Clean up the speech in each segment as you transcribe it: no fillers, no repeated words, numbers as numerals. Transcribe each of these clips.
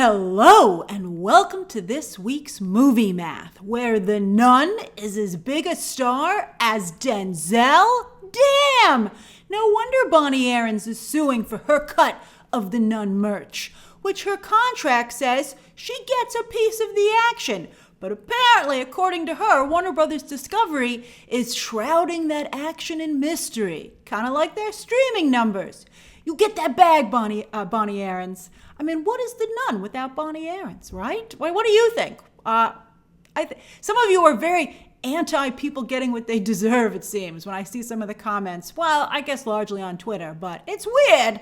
Hello and welcome to this week's Movie Math, where The Nun is as big a star as Denzel? Damn! No wonder Bonnie Aarons is suing for her cut of The Nun merch, which her contract says she gets a piece of the action. But apparently, according to her, Warner Brothers Discovery is shrouding that action in mystery, kind of like their streaming numbers. You get that bag, Bonnie Aarons. I mean, what is The Nun without Bonnie Aarons, right? What do you think? Some of you are very anti-people getting what they deserve, it seems, when I see some of the comments. Well, I guess largely on Twitter, but it's weird.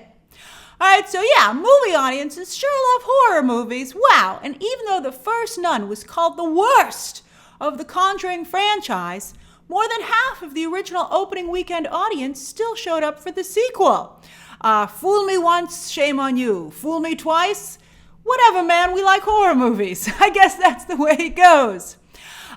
All right, so yeah, movie audiences sure love horror movies. Wow, and even though the first Nun was called the worst of the Conjuring franchise, more than half of the original opening weekend audience still showed up for the sequel. Fool me once, shame on you. Fool me twice, whatever, man, we like horror movies. I guess that's the way it goes.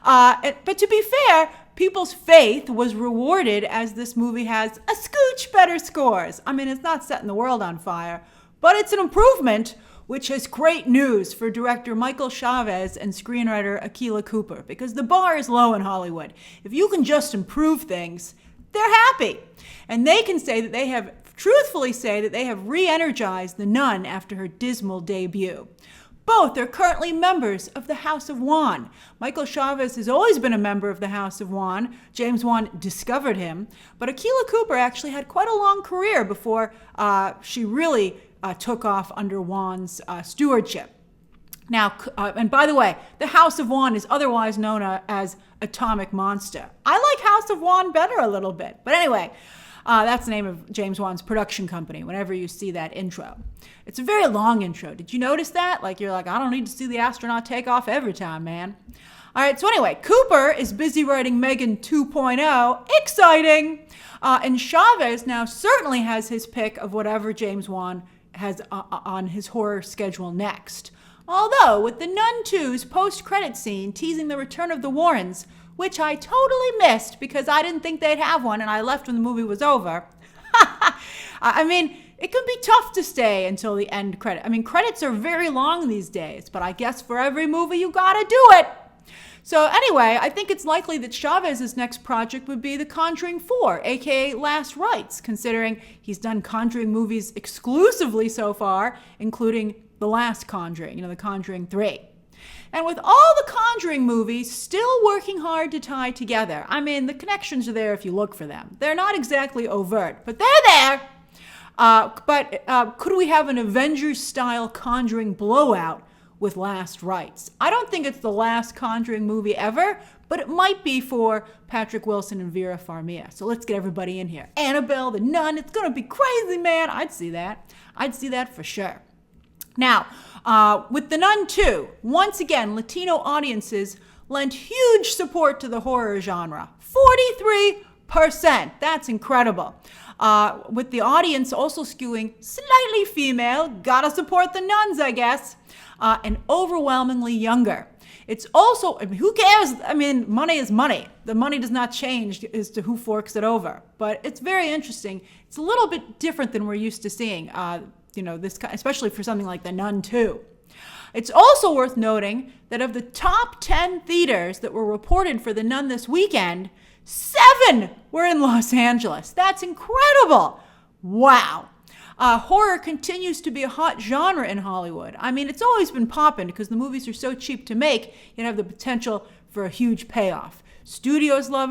But to be fair, people's faith was rewarded as this movie has a scooch better scores. I mean, it's not setting the world on fire, but it's an improvement, which is great news for director Michael Chavez and screenwriter Akilah Cooper, because the bar is low in Hollywood. If you can just improve things, they're happy. And they can say that they have truthfully say that they have re-energized The Nun after her dismal debut. Both are currently members of the House of Wan. Michael Chavez has always been a member of the House of Wan. James Wan discovered him. But Akilah Cooper actually had quite a long career before she really took off under Wan's stewardship. Now, and by the way, the House of Wan is otherwise known as Atomic Monster. I like House of Wan better a little bit. But anyway, that's the name of James Wan's production company whenever you see that intro. It's a very long intro. Did you notice that? You're like, I don't need to see the astronaut take off every time, man. All right, so anyway, Cooper is busy writing Megan 2.0. Exciting! And Chavez now certainly has his pick of whatever James Wan has on his horror schedule next. Although, with The Nun 2's post-credit scene teasing the return of the Warrens, which I totally missed because I didn't think they'd have one and I left when the movie was over. I mean, it can be tough to stay until the end credit. I mean, credits are very long these days, but I guess for every movie you gotta do it. So anyway, I think it's likely that Chavez's next project would be The Conjuring 4, aka Last Rites, considering he's done Conjuring movies exclusively so far, including The Last Conjuring, The Conjuring 3. And with all the Conjuring movies still working hard to tie together, I mean, the connections are there if you look for them. They're not exactly overt, but they're there. But could we have an Avengers-style Conjuring blowout with Last Rites? I don't think it's the last Conjuring movie ever, but it might be for Patrick Wilson and Vera Farmiga. So let's get everybody in here. Annabelle, The Nun, it's going to be crazy, man. I'd see that. I'd see that for sure. Now, with The Nun 2, once again, Latino audiences lent huge support to the horror genre. 43%. That's incredible. With the audience also skewing slightly female, gotta support the nuns, I guess, and overwhelmingly younger. It's also, who cares? I mean, money is money. The money does not change as to who forks it over. But it's very interesting. It's a little bit different than we're used to seeing. This, especially for something like The Nun 2. It's also worth noting that of the top 10 theaters that were reported for The Nun this weekend, 7 were in Los Angeles. That's incredible. Wow. Horror continues to be a hot genre in Hollywood. I mean, it's always been popping because the movies are so cheap to make, you have the potential for a huge payoff. Studios love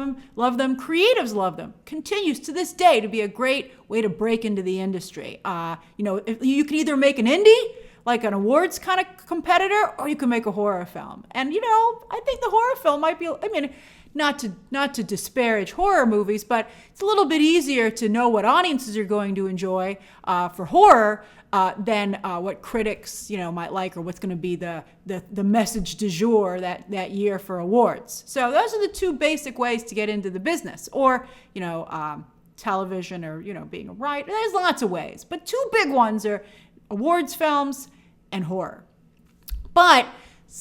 them, creatives love them. Continues to this day to be a great way to break into the industry. If you can either make an indie, like an awards kind of competitor, or you can make a horror film. And, I think the horror film might be, not to disparage horror movies, but it's a little bit easier to know what audiences are going to enjoy for horror than what critics, might like, or what's going to be the message du jour that year for awards. So those are the two basic ways to get into the business, or television, or being a writer. There's lots of ways, but two big ones are awards films and horror. But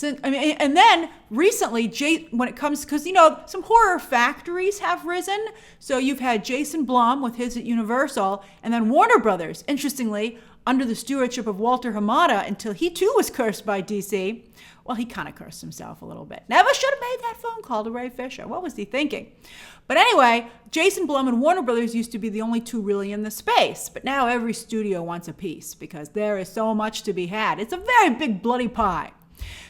and then recently, when it comes, because some horror factories have risen. So you've had Jason Blum with his at Universal, and then Warner Brothers, interestingly, under the stewardship of Walter Hamada until he too was cursed by DC. Well, he kind of cursed himself a little bit. Never should have made that phone call to Ray Fisher. What was he thinking? But anyway, Jason Blum and Warner Brothers used to be the only two really in the space. But now every studio wants a piece because there is so much to be had. It's a very big bloody pie.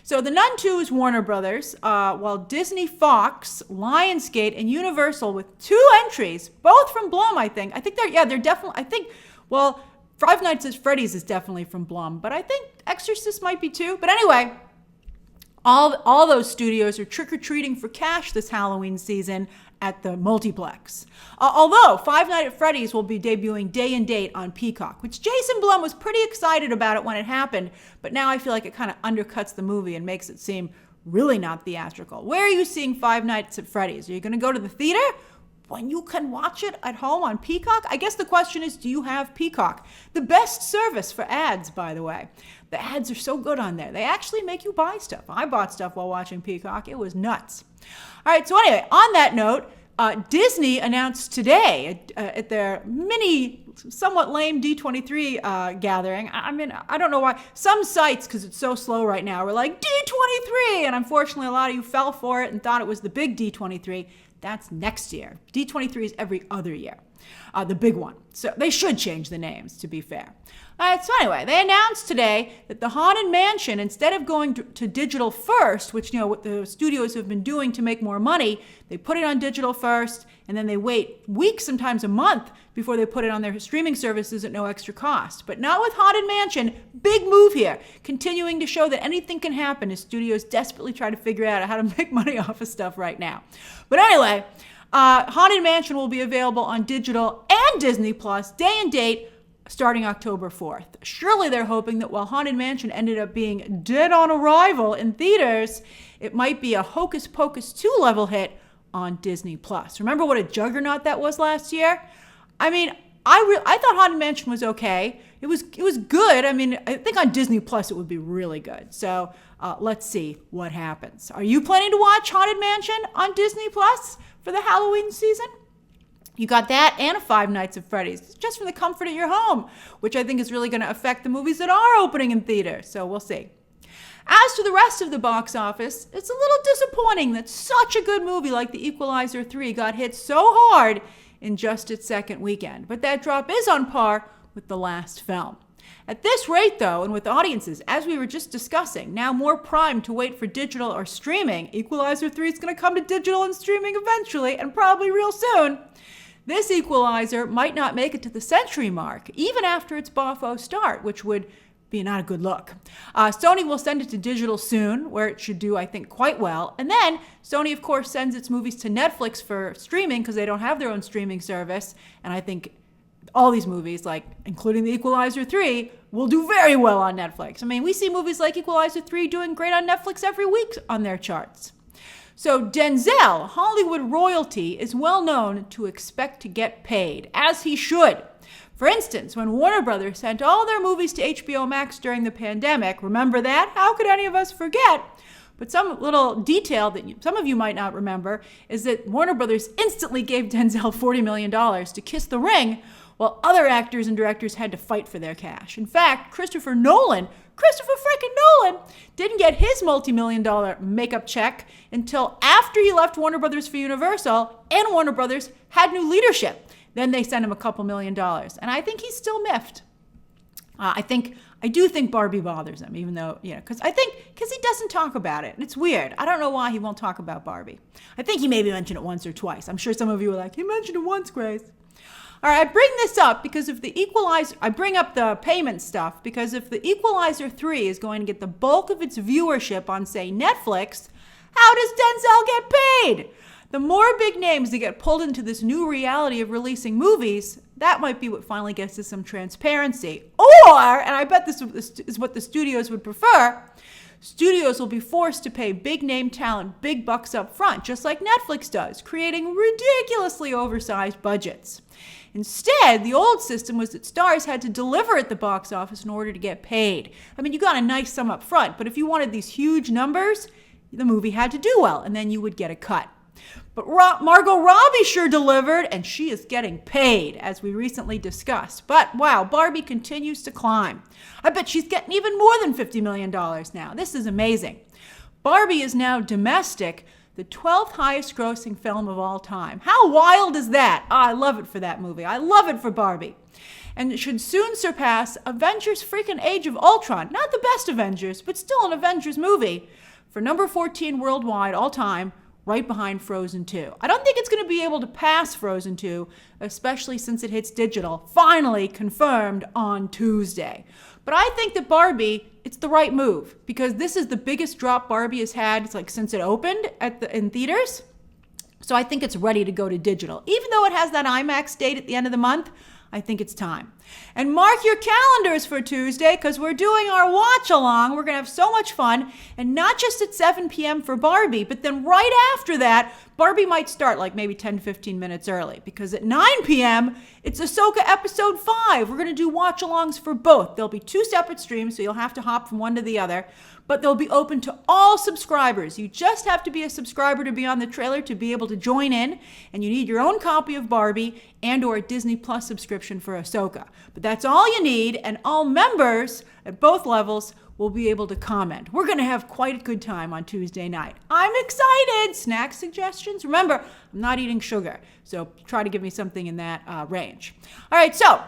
So The Nun 2 is Warner Brothers, while Disney, Fox, Lionsgate, and Universal with 2 entries, both from Blum, I think. They're definitely, Five Nights at Freddy's is definitely from Blum, but I think Exorcist might be too. But anyway, all those studios are trick-or-treating for cash this Halloween season at the multiplex. Although Five Nights at Freddy's will be debuting day and date on Peacock, which Jason Blum was pretty excited about it when it happened, but now I feel like it kind of undercuts the movie and makes it seem really not theatrical. Where are you seeing Five Nights at Freddy's? Are you going to go to the theater when you can watch it at home on Peacock? I guess the question is, do you have Peacock? The best service for ads, by the way. The ads are so good on there. They actually make you buy stuff. I bought stuff while watching Peacock. It was nuts. All right, so anyway, on that note, Disney announced today at their mini, somewhat lame D23 gathering. I mean, I don't know why. Some sites, because it's so slow right now, were like, D23! And unfortunately, a lot of you fell for it and thought it was the big D23. That's next year. D23 is every other year, the big one. So they should change the names, to be fair. All right, so anyway, they announced today that the Haunted Mansion, instead of going to digital first, which, what the studios have been doing to make more money, they put it on digital first, and then they wait weeks, sometimes a month, before they put it on their streaming services at no extra cost. But not with Haunted Mansion. Big move here, continuing to show that anything can happen as studios desperately try to figure out how to make money off of stuff right now. But anyway, Haunted Mansion will be available on digital and Disney Plus, day and date, starting October 4th. Surely they're hoping that while Haunted Mansion ended up being dead on arrival in theaters, it might be a Hocus Pocus 2 level hit on Disney Plus. Remember what a juggernaut that was last year? I mean, I thought Haunted Mansion was okay. It was good. I mean, I think on Disney Plus it would be really good. So let's see what happens. Are you planning to watch Haunted Mansion on Disney Plus for the Halloween season? You got that and a Five Nights at Freddy's, just from the comfort of your home, which I think is really going to affect the movies that are opening in theaters. So we'll see. As to the rest of the box office, it's a little disappointing that such a good movie like The Equalizer 3 got hit so hard in just its second weekend. But that drop is on par with the last film. At this rate, though, and with audiences, as we were just discussing, now more primed to wait for digital or streaming, Equalizer 3 is going to come to digital and streaming eventually, and probably real soon. This Equalizer might not make it to the century mark, even after its boffo start, which would be not a good look. Sony will send it to digital soon, where it should do, I think, quite well. And then Sony, of course, sends its movies to Netflix for streaming because they don't have their own streaming service. And I think all these movies, like including The Equalizer 3, will do very well on Netflix. I mean, we see movies like Equalizer 3 doing great on Netflix every week on their charts. So Denzel, Hollywood royalty, is well known to expect to get paid, as he should. For instance, when Warner Brothers sent all their movies to HBO Max during the pandemic, remember that? How could any of us forget? But some little detail that some of you might not remember is that Warner Brothers instantly gave Denzel $40 million to kiss the ring, while other actors and directors had to fight for their cash. In fact, Christopher freaking Nolan didn't get his multi-million-dollar makeup check until after he left Warner Brothers for Universal, and Warner Brothers had new leadership. Then they sent him a couple $1 million. And I think he's still miffed. I do think Barbie bothers him, even though, because he doesn't talk about it. And it's weird. I don't know why he won't talk about Barbie. I think he maybe mentioned it once or twice. I'm sure some of you were like, he mentioned it once, Grace. All right, I bring this up because if the Equalizer, I bring up the payment stuff because if the Equalizer 3 is going to get the bulk of its viewership on, say, Netflix, how does Denzel get paid? The more big names that get pulled into this new reality of releasing movies, that might be what finally gets us some transparency. Or, and I bet this is what the studios would prefer, studios will be forced to pay big name talent big bucks up front, just like Netflix does, creating ridiculously oversized budgets. Instead, the old system was that stars had to deliver at the box office in order to get paid. I mean, you got a nice sum up front, but if you wanted these huge numbers, the movie had to do well, and then you would get a cut. But Margot Robbie sure delivered, and she is getting paid, as we recently discussed. But wow, Barbie continues to climb. I bet she's getting even more than $50 million now. This is amazing. Barbie is now domestic, the 12th highest grossing film of all time. How wild is that? Oh, I love it for that movie. I love it for Barbie. And it should soon surpass Avengers freaking Age of Ultron. Not the best Avengers, but still an Avengers movie. For number 14 worldwide all time, right behind Frozen 2. I don't think it's going to be able to pass Frozen 2, especially since it hits digital, finally confirmed on Tuesday. But I think that Barbie, it's the right move, because this is the biggest drop Barbie has had since it opened in theaters. So I think it's ready to go to digital. Even though it has that IMAX date at the end of the month, I think it's time. And mark your calendars for Tuesday, because we're doing our watch along. We're going to have so much fun. And not just at 7 p.m. for Barbie, but then right after that, Barbie might start like maybe 10, 15 minutes early, because at 9 p.m., it's Ahsoka Episode 5. We're going to do watch-alongs for both. There'll be 2 separate streams, so you'll have to hop from one to the other, but they'll be open to all subscribers. You just have to be a subscriber to be on the trailer to be able to join in, and you need your own copy of Barbie and or a Disney Plus subscription for Ahsoka. But that's all you need, and all members at both levels will be able to comment. We're going to have quite a good time on Tuesday night. I'm excited. Snack suggestions? Remember, I'm not eating sugar, so try to give me something in that range. All right, so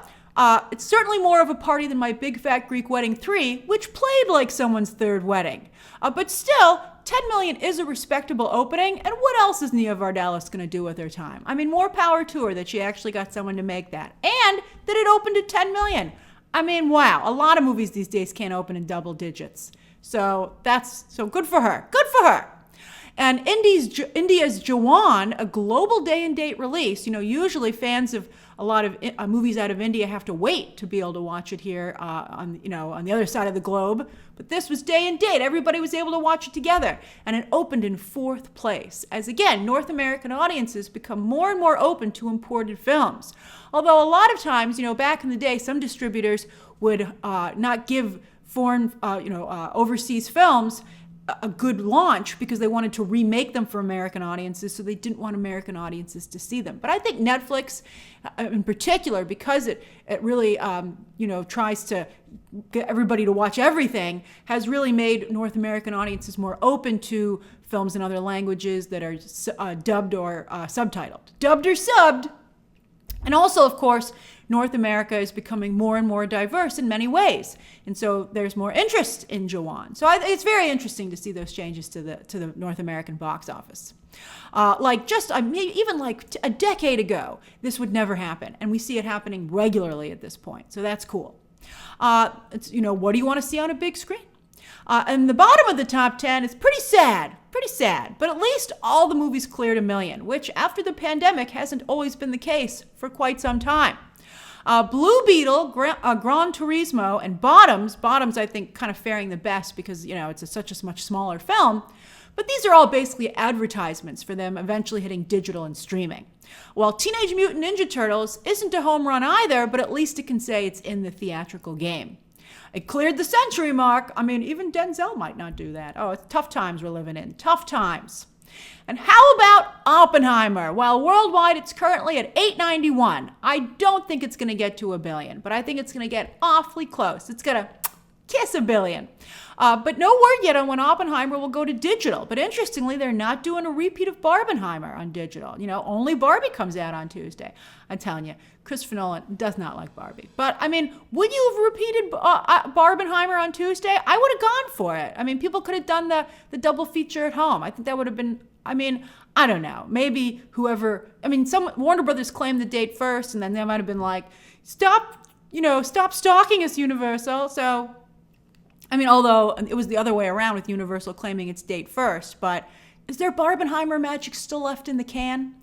it's certainly more of a party than my Big Fat Greek Wedding 3, which played like someone's third wedding. But still, 10 million is a respectable opening, and what else is Nia Vardalos going to do with her time? I mean, more power to her that she actually got someone to make that, and that it opened at 10 million. I mean, wow, a lot of movies these days can't open in double digits. So good for her. Good for her. And India's Jawan, a global day and date release. Usually fans of a lot of movies out of India have to wait to be able to watch it here on the other side of the globe. But this was day and date. Everybody was able to watch it together. And it opened in 4th place. As again, North American audiences become more and more open to imported films. Although a lot of times, back in the day, some distributors would not give foreign, overseas films a good launch because they wanted to remake them for American audiences, so they didn't want American audiences to see them. But I think Netflix, in particular, because it really tries to get everybody to watch everything, has really made North American audiences more open to films in other languages that are dubbed or subtitled. Dubbed or subbed. And also, of course, North America is becoming more and more diverse in many ways. And so there's more interest in Jawan. So it's very interesting to see those changes to the North American box office. Even like a decade ago, this would never happen. And we see it happening regularly at this point. So that's cool. What do you want to see on a big screen? And the bottom of the top 10 is pretty sad, but at least all the movies cleared 1 million, which after the pandemic hasn't always been the case for quite some time. Blue Beetle, Gran Turismo, and Bottoms I think kind of faring the best because, it's such a much smaller film, but these are all basically advertisements for them eventually hitting digital and streaming. While Teenage Mutant Ninja Turtles isn't a home run either, but at least it can say it's in the theatrical game. It cleared the century mark. I mean, even Denzel might not do that. Oh, it's tough times we're living in. Tough times. And how about Oppenheimer? Well, worldwide, it's currently at 891. I don't think it's going to get to 1 billion, but I think it's going to get awfully close. It's going to kiss 1 billion. But no word yet on when Oppenheimer will go to digital. But interestingly, they're not doing a repeat of Barbenheimer on digital. Only Barbie comes out on Tuesday. I'm telling you, Christopher Nolan does not like Barbie. But, would you have repeated Barbenheimer on Tuesday? I would have gone for it. People could have done the double feature at home. I think that would have been, I don't know. Maybe whoever, Warner Brothers claimed the date first, and then they might have been like, stop stalking us, Universal. So, although it was the other way around with Universal claiming its date first, but is there Barbenheimer magic still left in the can?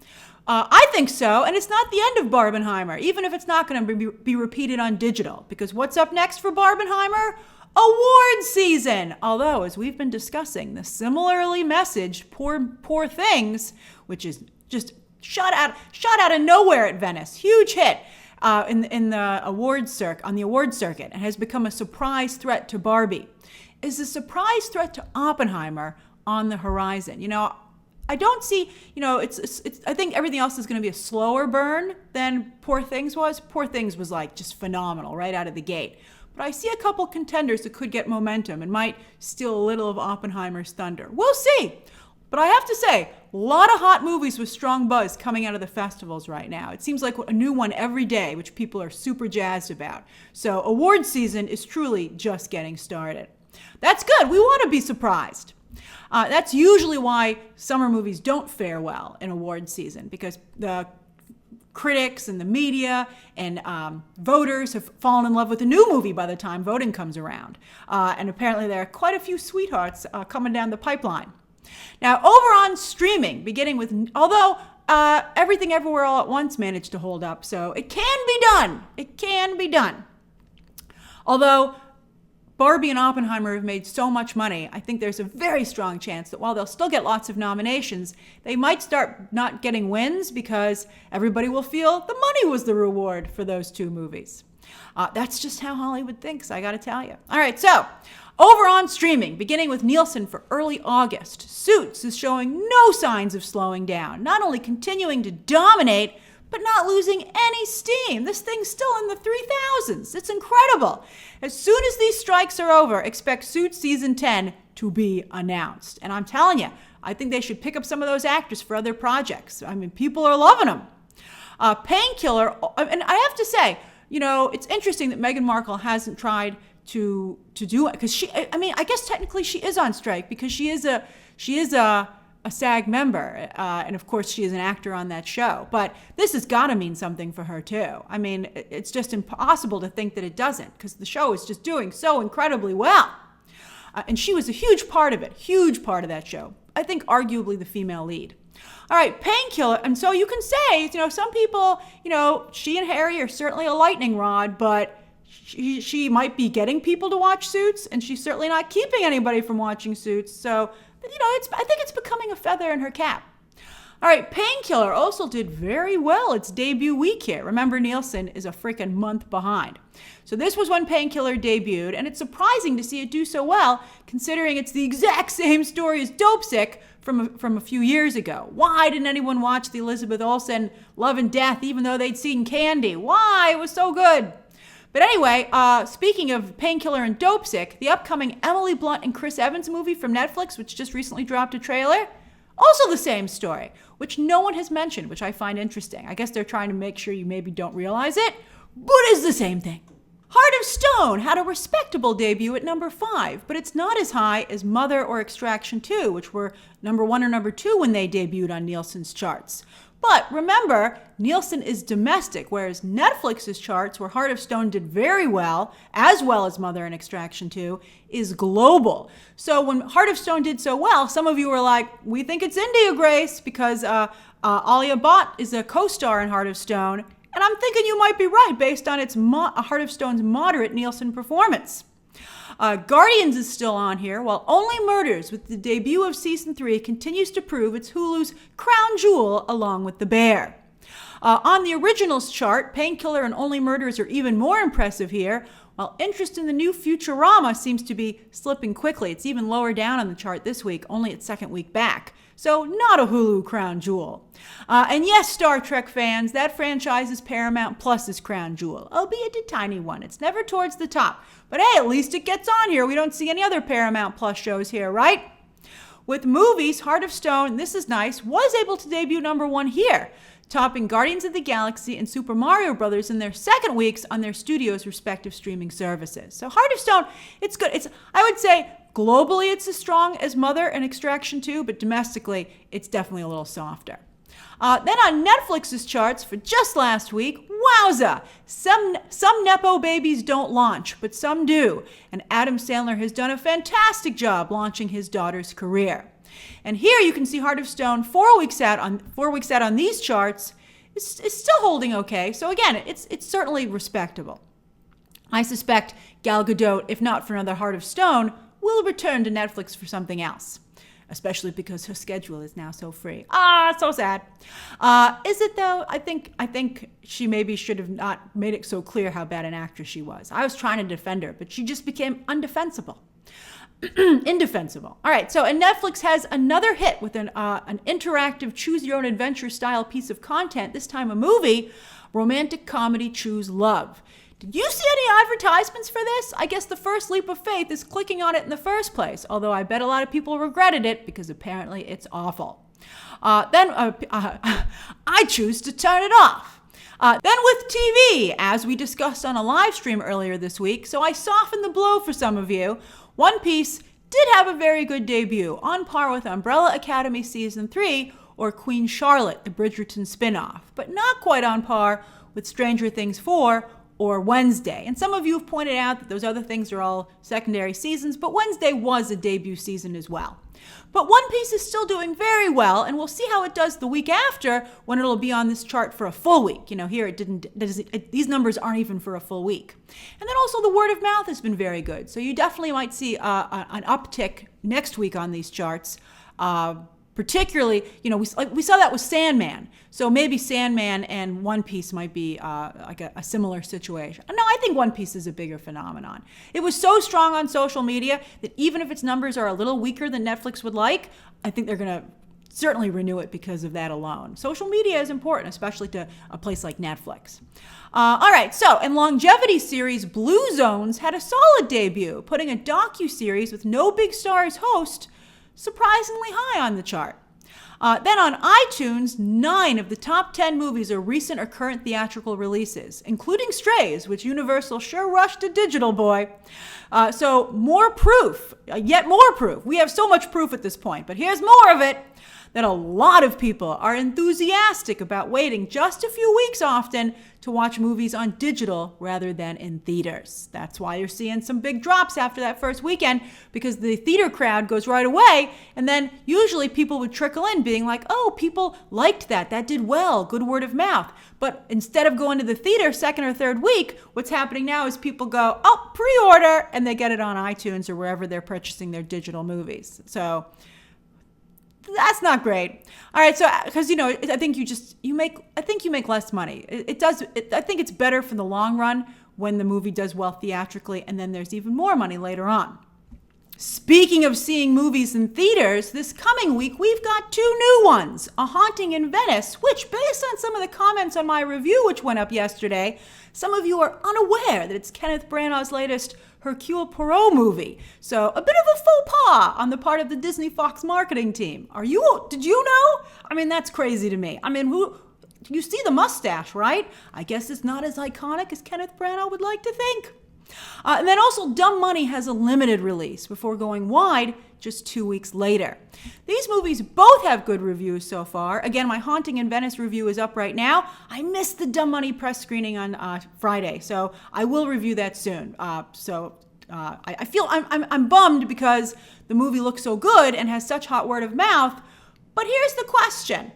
I think so, and it's not the end of Barbenheimer, even if it's not going to be repeated on digital, because what's up next for Barbenheimer? Award season! Although, as we've been discussing, the similarly messaged Poor Things, which is just shot out of nowhere at Venice, huge hit, in the awards circuit, and has become a surprise threat to Barbie, is a surprise threat to Oppenheimer on the horizon. I don't see, it's I think everything else is going to be a slower burn than Poor Things was. Poor Things was like just phenomenal right out of the gate. But I see a couple contenders that could get momentum and might steal a little of Oppenheimer's thunder. We'll see. But I have to say, a lot of hot movies with strong buzz coming out of the festivals right now. It seems like a new one every day, which people are super jazzed about. So award season is truly just getting started. That's good. We want to be surprised. That's usually why summer movies don't fare well in award season, because the critics and the media and voters have fallen in love with a new movie by the time voting comes around. And apparently there are quite a few sweethearts coming down the pipeline. Now, over on streaming, beginning with, although Everything Everywhere All at Once managed to hold up, so it can be done. It can be done. Although Barbie and Oppenheimer have made so much money, I think there's a very strong chance that while they'll still get lots of nominations, they might start not getting wins because everybody will feel the money was the reward for those two movies. That's just how Hollywood thinks, I gotta tell you. All right, so over on streaming, beginning with Nielsen for early August, Suits is showing no signs of slowing down, not only continuing to dominate, but not losing any steam. This thing's still in the 3000s. It's incredible. As soon as these strikes are over, expect Suits Season 10 to be announced. And I'm telling you, I think they should pick up some of those actors for other projects. I mean, people are loving them. Painkiller, and I have to say, it's interesting that Meghan Markle hasn't tried to do it, because I guess technically she is on strike because she is a SAG member, and of course she is an actor on that show. But this has got to mean something for her too. I mean, it's just impossible to think that it doesn't, because the show is just doing so incredibly well. And she was a huge part of that show. I think arguably the female lead. All right, Painkiller, and so you can say, some people, she and Harry are certainly a lightning rod, but she might be getting people to watch Suits, and she's certainly not keeping anybody from watching Suits. So, I think it's becoming a feather in her cap. All right, Painkiller also did very well its debut week here. Remember, Nielsen is a freaking month behind. So this was when Painkiller debuted, and it's surprising to see it do so well, considering it's the exact same story as Dopesick from a few years ago. Why didn't anyone watch the Elizabeth Olsen Love and Death, even though they'd seen Candy? Why? It was so good. But anyway, speaking of Painkiller and Dopesick, the upcoming Emily Blunt and Chris Evans movie from Netflix, which just recently dropped a trailer, also the same story, which no one has mentioned, which I find interesting. I guess they're trying to make sure you maybe don't realize it, but it's the same thing. Heart of Stone had a respectable debut at number 5, but it's not as high as Mother or Extraction 2, which were number 1 or number 2 when they debuted on Nielsen's charts. But remember, Nielsen is domestic, whereas Netflix's charts, where Heart of Stone did very well as Mother and Extraction 2, is global. So when Heart of Stone did so well, some of you were like, we think it's India, Grace, because Alia Bhatt is a co-star in Heart of Stone. And I'm thinking you might be right based on its Heart of Stone's moderate Nielsen performance. Guardians is still on here, while Only Murders, with the debut of Season 3, continues to prove it's Hulu's crown jewel along with The Bear. On the originals chart, Painkiller and Only Murders are even more impressive here, while interest in the new Futurama seems to be slipping quickly. It's even lower down on the chart this week, only its second week back. So not a Hulu crown jewel. And yes, Star Trek fans, that franchise is Paramount Plus's crown jewel, albeit a tiny one. It's never towards the top. But hey, at least it gets on here. We don't see any other Paramount Plus shows here, right? With movies, Heart of Stone, this is nice, was able to debut number 1 here, topping Guardians of the Galaxy and Super Mario Bros. In their second weeks on their studio's respective streaming services. So Heart of Stone, it's good. I would say globally it's as strong as Mother and Extraction 2, but domestically it's definitely a little softer. Then on Netflix's charts for just last week, wowza! Some Nepo babies don't launch, but some do. And Adam Sandler has done a fantastic job launching his daughter's career. And here you can see Heart of Stone 4 weeks out on these charts is still holding okay. So again, it's certainly respectable. I suspect Gal Gadot, if not for another Heart of Stone, will return to Netflix for something else. Especially because her schedule is now so free. So sad. Is it though? I think she maybe should have not made it so clear how bad an actress she was. I was trying to defend her, but she just became undefensible. Indefensible. All right, so and Netflix has another hit with an interactive choose-your-own-adventure style piece of content, this time a movie, romantic comedy Choose Love. Did you see any advertisements for this? I guess the first leap of faith is clicking on it in the first place, although I bet a lot of people regretted it because apparently it's awful. I choose to turn it off. Then with TV, as we discussed on a live stream earlier this week, so I softened the blow for some of you. One Piece did have a very good debut, on par with Umbrella Academy Season 3 or Queen Charlotte, the Bridgerton spinoff, but not quite on par with Stranger Things 4 or Wednesday. And some of you have pointed out that those other things are all secondary seasons, but Wednesday was a debut season as well. But One Piece is still doing very well, and we'll see how it does the week after when it'll be on this chart for a full week. You know, here these numbers aren't even for a full week. And then also the word of mouth has been very good. So you definitely might see an uptick next week on these charts. Particularly, you know, we saw that with Sandman. So maybe Sandman and One Piece might be like a similar situation. No, I think One Piece is a bigger phenomenon. It was so strong on social media that even if its numbers are a little weaker than Netflix would like, I think they're going to certainly renew it because of that alone. Social media is important, especially to a place like Netflix. All right, so, and longevity series Blue Zones had a solid debut, putting a docu-series with no big stars host surprisingly high on the chart. Then on iTunes, 9 of the top 10 movies are recent or current theatrical releases, including Strays, which Universal sure rushed to digital, boy. So more proof, yet more proof. We have so much proof at this point, but here's more of it, that a lot of people are enthusiastic about waiting just a few weeks often to watch movies on digital rather than in theaters. That's why you're seeing some big drops after that first weekend, because the theater crowd goes right away, and then usually people would trickle in being like, oh, people liked that did well, good word of mouth. But instead of going to the theater second or third week, what's happening now is people go, oh, pre-order, and they get it on iTunes or wherever they're purchasing their digital movies. So that's not great. All right, so because I think you make less money. I think it's better for the long run when the movie does well theatrically, and then there's even more money later on. Speaking of seeing movies in theaters, this coming week we've got 2 new ones. A Haunting in Venice, which based on some of the comments on my review which went up yesterday, some of you are unaware that it's Kenneth Branagh's latest Hercule Poirot movie. So a bit of a faux pas on the part of the Disney Fox marketing team. Did you know? I mean, that's crazy to me. I mean, you see the mustache, right? I guess it's not as iconic as Kenneth Branagh would like to think. And then also Dumb Money has a limited release before going wide just 2 weeks later. These movies both have good reviews so far. Again, my Haunting in Venice review is up right now. I missed the Dumb Money press screening on Friday, so I will review that soon. I feel I'm bummed because the movie looks so good and has such hot word of mouth. But here's the question.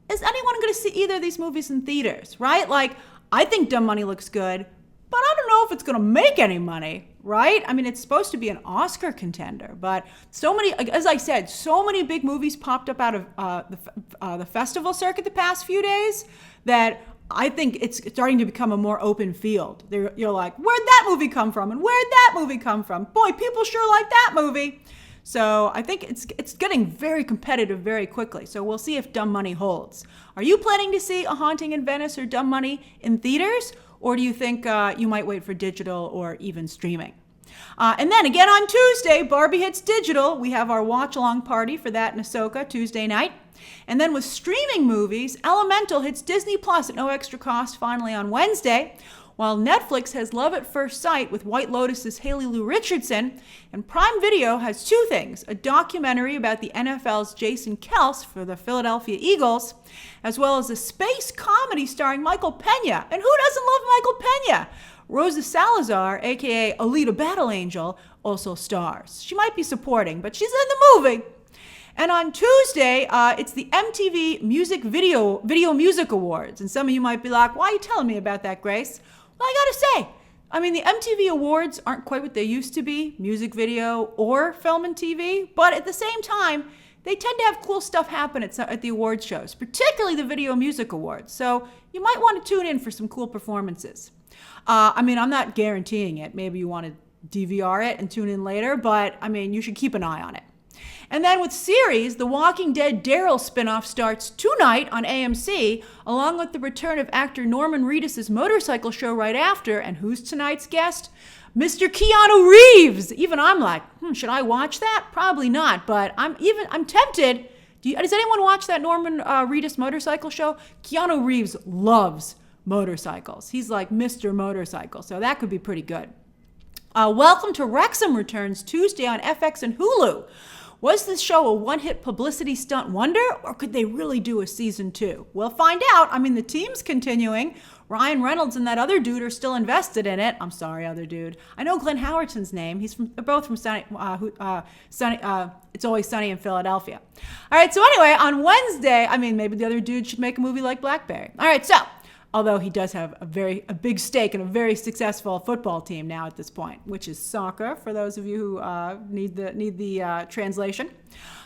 Is anyone going to see either of these movies in theaters, right? Like, I think Dumb Money looks good, but I don't know if it's going to make any money, right? I mean, it's supposed to be an Oscar contender, but so many, as I said, so many big movies popped up out of the festival circuit the past few days that I think it's starting to become a more open field. You're like, where'd that movie come from? And where'd that movie come from? Boy, people sure like that movie. So I think it's getting very competitive very quickly. So we'll see if Dumb Money holds. Are you planning to see A Haunting in Venice or Dumb Money in theaters? Or do you think you might wait for digital or even streaming? And then again on Tuesday, Barbie hits digital. We have our watch-along party for that in Ahsoka Tuesday night. And then with streaming movies, Elemental hits Disney Plus at no extra cost finally on Wednesday, while Netflix has Love at First Sight with White Lotus's Haley Lou Richardson, and Prime Video has 2 things, a documentary about the NFL's Jason Kels for the Philadelphia Eagles, as well as a space comedy starring Michael Pena. And who doesn't love Michael Pena? Rosa Salazar, aka Alita Battle Angel, also stars. She might be supporting, but she's in the movie. And on Tuesday, it's the MTV Video Music Awards. And some of you might be like, why are you telling me about that, Grace? Well, I gotta say, I mean, the MTV Awards aren't quite what they used to be, music video or film and TV, but at the same time, they tend to have cool stuff happen at the awards shows, particularly the Video Music Awards. So you might want to tune in for some cool performances. I mean, I'm not guaranteeing it. Maybe you want to DVR it and tune in later, but I mean, you should keep an eye on it. And then with series, The Walking Dead Daryl spinoff starts tonight on AMC, along with the return of actor Norman Reedus' motorcycle show right after. And who's tonight's guest? Mr. Keanu Reeves. Even I'm like, should I watch that? Probably not, but I'm tempted. Does anyone watch that Norman Reedus motorcycle show? Keanu Reeves loves motorcycles. He's like Mr. Motorcycle, so that could be pretty good. Welcome to Wrexham returns Tuesday on FX and Hulu. Was this show a one-hit publicity stunt wonder, or could they really do a season 2? We'll find out. I mean, the team's continuing. Ryan Reynolds and that other dude are still invested in it. I'm sorry, other dude. I know Glenn Howerton's name. They're both from It's Always Sunny in Philadelphia. All right, so anyway, on Wednesday, maybe the other dude should make a movie like Blackberry. All right, so although he does have a big stake in a very successful football team now at this point, which is soccer, for those of you who need the translation.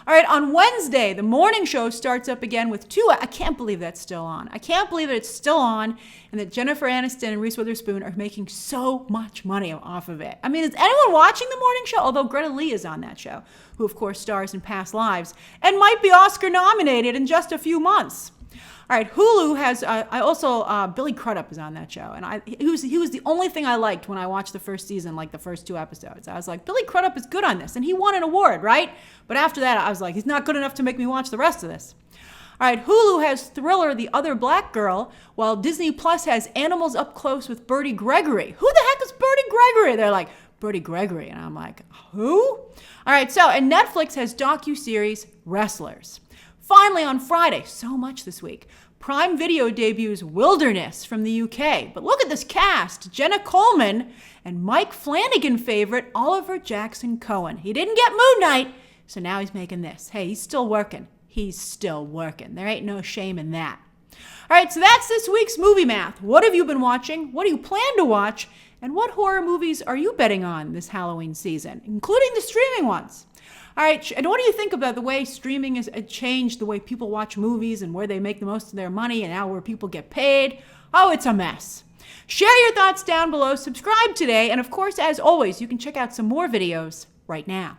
All right, on Wednesday, the morning show starts up again with I can't believe that's still on. I can't believe that it's still on and that Jennifer Aniston and Reese Witherspoon are making so much money off of it. I mean, is anyone watching the morning show? Although Greta Lee is on that show, who of course stars in Past Lives and might be Oscar nominated in just a few months. All right, Hulu has, Billy Crudup is on that show. And he was the only thing I liked when I watched the first season, like the first 2 episodes. I was like, Billy Crudup is good on this. And he won an award, right? But after that, I was like, he's not good enough to make me watch the rest of this. All right, Hulu has Thriller, The Other Black Girl, while Disney Plus has Animals Up Close with Bertie Gregory. Who the heck is Bertie Gregory? They're like, Bertie Gregory. And I'm like, who? All right, and Netflix has docuseries Wrestlers. Finally, on Friday, so much this week, Prime Video debuts Wilderness from the UK. But look at this cast. Jenna Coleman and Mike Flanagan favorite Oliver Jackson Cohen. He didn't get Moon Knight, so now he's making this. Hey, he's still working. He's still working. There ain't no shame in that. All right, so that's this week's Movie Math. What have you been watching? What do you plan to watch? And what horror movies are you betting on this Halloween season, including the streaming ones? All right, and what do you think about the way streaming has changed the way people watch movies and where they make the most of their money and now where people get paid? Oh, it's a mess. Share your thoughts down below, subscribe today, and of course, as always, you can check out some more videos right now.